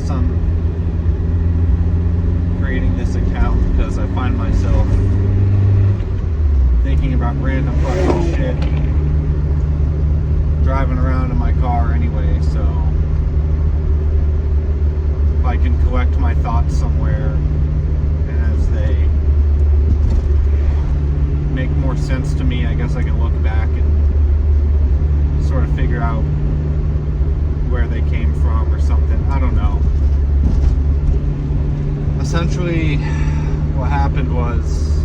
guess I'm creating this account because I find myself thinking about random fucking shit driving around in my car anyway, so if I can collect my thoughts somewhere and as they make more sense to me, I guess I can look back and sort of figure out where they came from or something. I don't know. Essentially, what happened was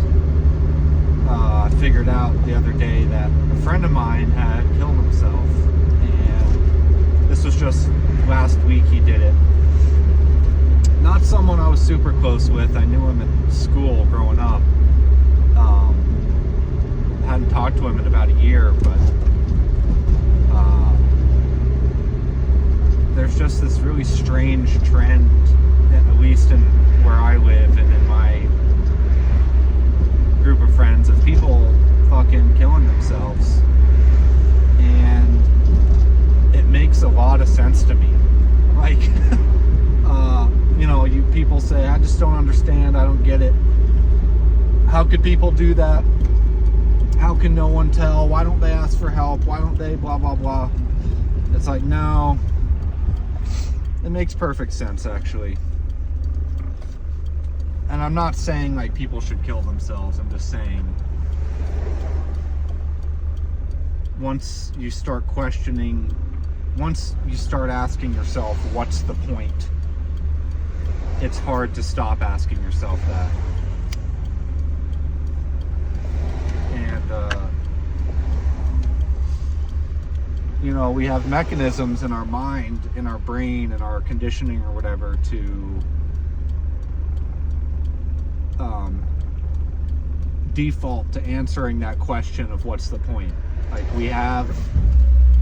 I figured out the other day that a friend of mine had killed himself, and this was just last week he did it. Not someone I was super close with. I knew him in school growing up. Hadn't talked to him in about a year, but there's just this really strange trend, at least in where I live and in my group of friends, of people fucking killing themselves, and it makes a lot of sense to me. Like, you know, you people say, I just don't understand, I don't get it. How could people do that? How can no one tell? Why don't they ask for help? Why don't they blah blah blah? It's like, no, it makes perfect sense, actually. And I'm not saying like people should kill themselves. I'm just saying once you start questioning, once you start asking yourself, what's the point? It's hard to stop asking yourself that. And, you know, we have mechanisms in our mind, in our brain, in our conditioning or whatever to default to answering that question of what's the point. Like,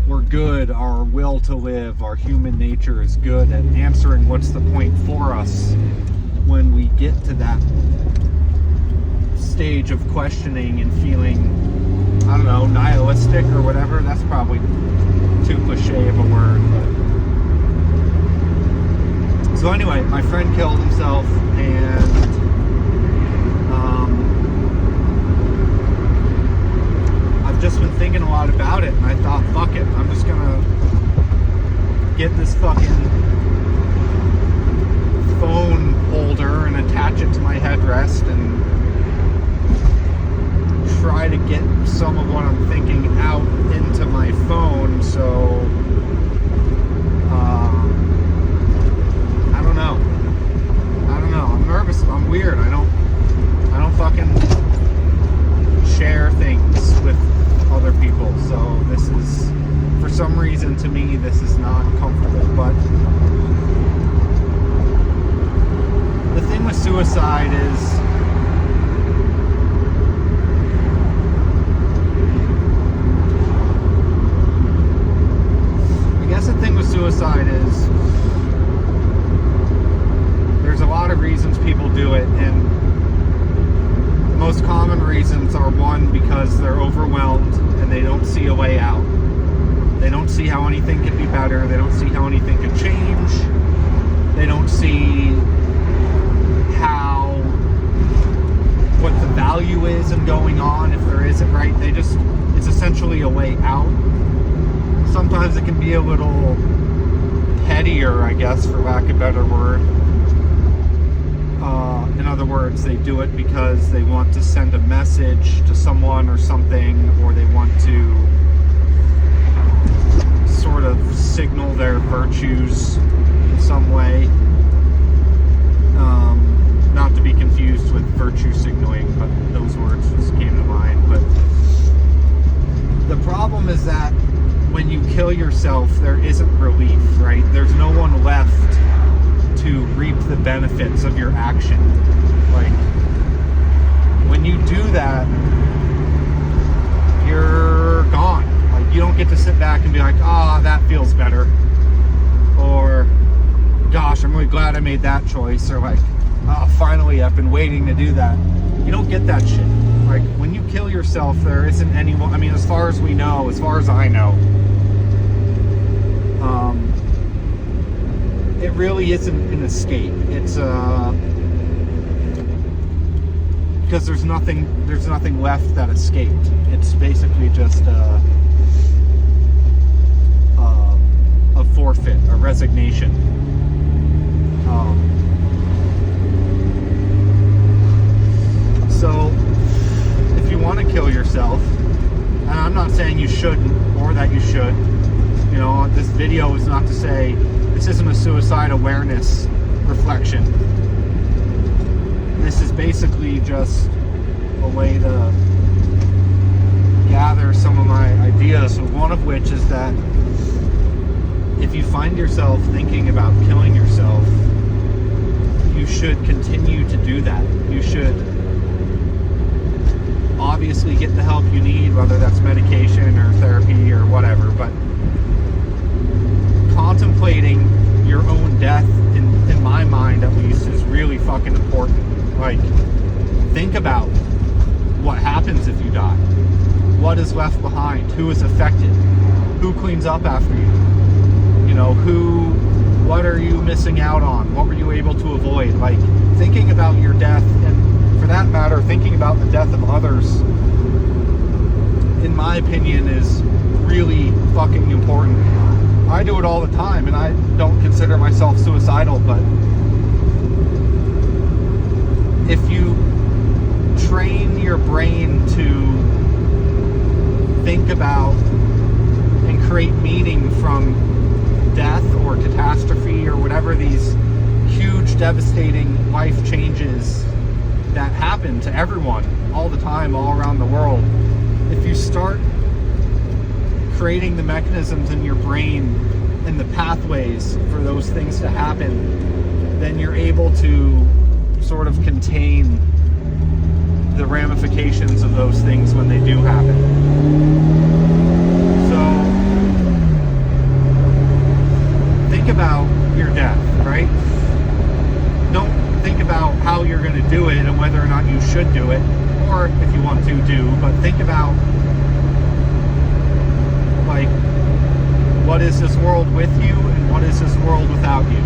we're good, our will to live, our human nature is good at answering what's the point for us. When we get to that stage of questioning and feeling, I don't know, nihilistic or whatever, that's probably too cliche of a word, but so anyway, my friend killed himself, and I've just been thinking a lot about it, and I thought, fuck it, I'm just gonna get this fucking phone holder and attach it to my headrest and try to get some of what I'm thinking out into my phone. So I don't know, I'm nervous, I'm weird, I don't fucking share things with other people, so this is, for some reason, to me, this is not comfortable. But the thing with suicide is, there's a lot of reasons people do it, and the most common reasons are, one, because they're overwhelmed and they don't see a way out. They don't see how anything can be better. They don't see how anything can change. They don't see what the value is in going on if there isn't, right? It's essentially a way out. Sometimes it can be a little pettier, I guess, for lack of a better word. In other words, they do it because they want to send a message to someone or something, or they want to sort of signal their virtues in some way. Not to be confused with virtue signaling, but those words just came to mind. But the problem is that when you kill yourself, there isn't relief, right? There's no one left to reap the benefits of your action. Like, when you do that, you're gone. Like, you don't get to sit back and be like, that feels better, or gosh, I'm really glad I made that choice, or like, finally, I've been waiting to do that. You don't get that shit. Like, when you kill yourself, there isn't anyone, I mean, as far as we know, as far as I know, it really isn't an escape. It's because there's nothing left that escaped. It's basically just a forfeit, a resignation. So if you want to kill yourself, and I'm not saying you shouldn't or that you should, you know, this video is not to say, this isn't a suicide awareness reflection. This is basically just a way to gather some of my ideas, one of which is that if you find yourself thinking about killing yourself, you should continue to do that. You should obviously get the help you need, whether that's medication or therapy or whatever, but contemplating your own death, in my mind at least, is really fucking important. Like, think about what happens if you die. What is left behind? Who is affected? Who cleans up after you? You know, what are you missing out on? What were you able to avoid? Like, thinking about your death, and for that matter, thinking about the death of others, in my opinion, is really fucking important. I do it all the time, and I don't consider myself suicidal, but if you train your brain to think about and create meaning from death or catastrophe or whatever these huge, devastating life changes that happen to everyone all the time, all around the world, if you start creating the mechanisms in your brain and the pathways for those things to happen, then you're able to sort of contain the ramifications of those things when they do happen. So think about your death, right? Don't think about how you're going to do it and whether or not you should do it, or if you want to do, but think about, like, what is this world with you and what is this world without you?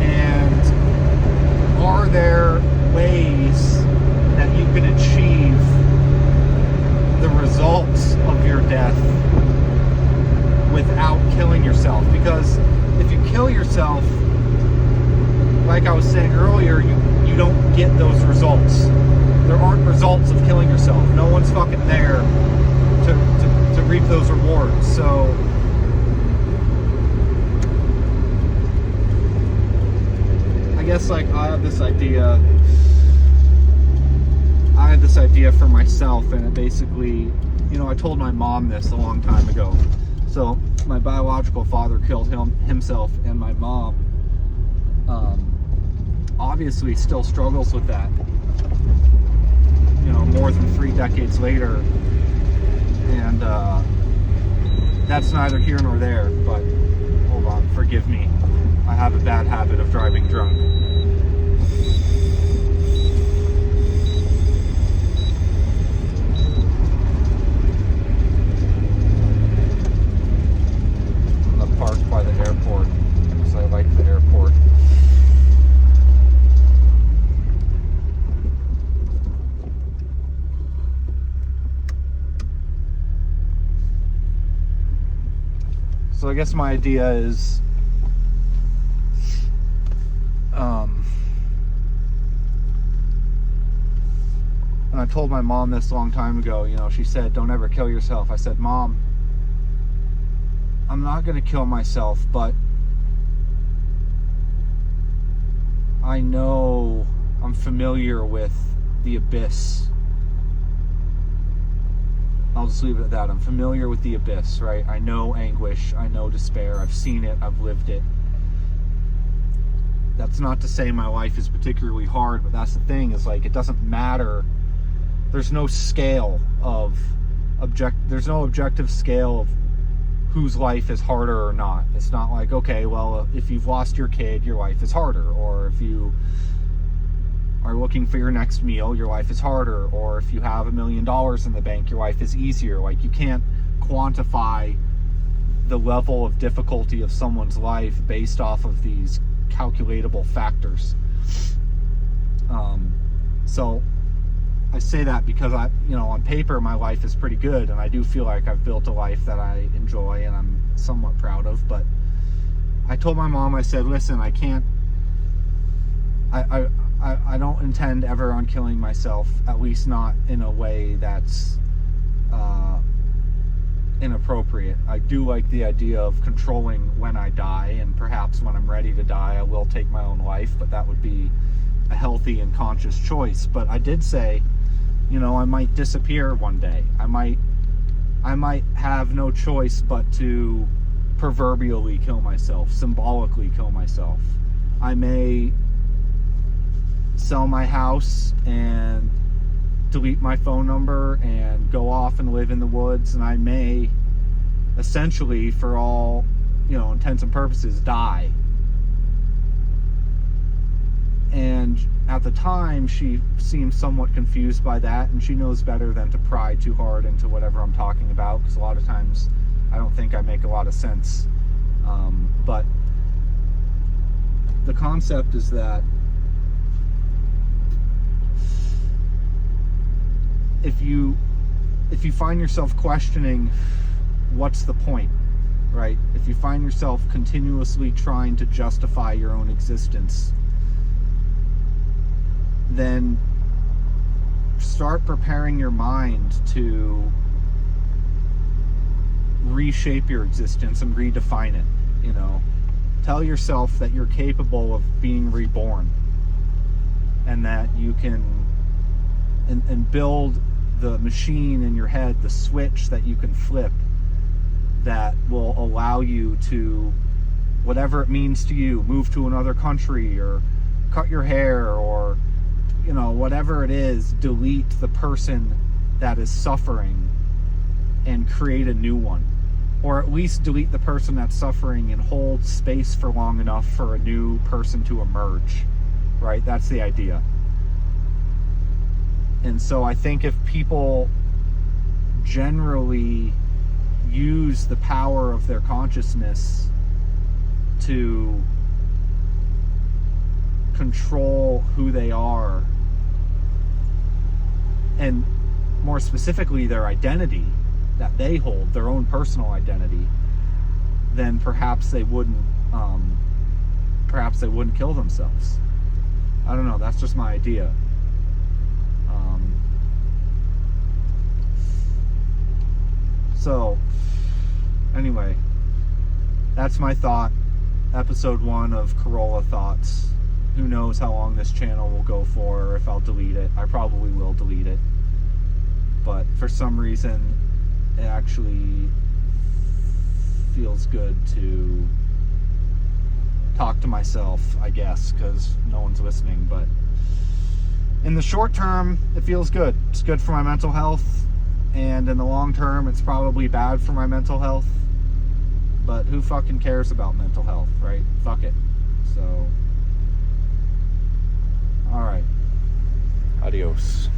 And are there ways that you can achieve the results of your death without killing yourself? Because if you kill yourself, like I was saying earlier, you don't get those results. There aren't results of killing yourself. No one's fucking there to reap those rewards. So I guess, like, I have this idea for myself, and it basically, you know, I told my mom this a long time ago. So my biological father killed himself, and my mom obviously still struggles with that, you know, more than 3 decades later. And that's neither here nor there, but hold on, forgive me. I have a bad habit of driving drunk. I'm parked by the airport because I like the airport. So I guess my idea is, and I told my mom this a long time ago, you know, she said, don't ever kill yourself. I said, Mom, I'm not going to kill myself, but I know I'm familiar with the abyss. I'll just leave it at that. I'm familiar with the abyss, right? I know anguish. I know despair. I've seen it. I've lived it. That's not to say my life is particularly hard, but that's the thing, is, like, it doesn't matter. There's no scale of there's no objective scale of whose life is harder or not. It's not like, okay, well, if you've lost your kid, your life is harder, or if you are looking for your next meal, your life is harder, or if you have $1 million in the bank, your life is easier. Like, you can't quantify the level of difficulty of someone's life based off of these calculatable factors. So I say that because on paper my life is pretty good, and I do feel like I've built a life that I enjoy and I'm somewhat proud of. But I told my mom, I said, listen, I can't, I don't intend ever on killing myself, at least not in a way that's inappropriate. I do like the idea of controlling when I die, and perhaps when I'm ready to die I will take my own life, but that would be a healthy and conscious choice. But I did say, I might disappear one day. I might have no choice but to proverbially kill myself, symbolically kill myself. I may sell my house and delete my phone number and go off and live in the woods, and I may essentially, for all intents and purposes, die. And at the time she seemed somewhat confused by that, and she knows better than to pry too hard into whatever I'm talking about, because a lot of times I don't think I make a lot of sense. But the concept is that if you find yourself questioning what's the point, right? If you find yourself continuously trying to justify your own existence, then start preparing your mind to reshape your existence and redefine it. Tell yourself that you're capable of being reborn, and that you can and build the machine in your head, the switch that you can flip that will allow you to, whatever it means to you, move to another country or cut your hair or whatever it is, delete the person that is suffering and create a new one. Or at least delete the person that's suffering and hold space for long enough for a new person to emerge, right? That's the idea. And so I think if people generally use the power of their consciousness to control who they are, and more specifically their identity that they hold, their own personal identity, then perhaps they wouldn't kill themselves. I don't know, that's just my idea. So anyway, that's my thought. Episode 1 of Corolla Thoughts. Who knows how long this channel will go for, or if I'll delete it. I probably will delete it. But for some reason, it actually feels good to talk to myself, I guess, because no one's listening. But in the short term, it feels good. It's good for my mental health. And in the long term, it's probably bad for my mental health. But who fucking cares about mental health, right? Fuck it. So, alright. Adios.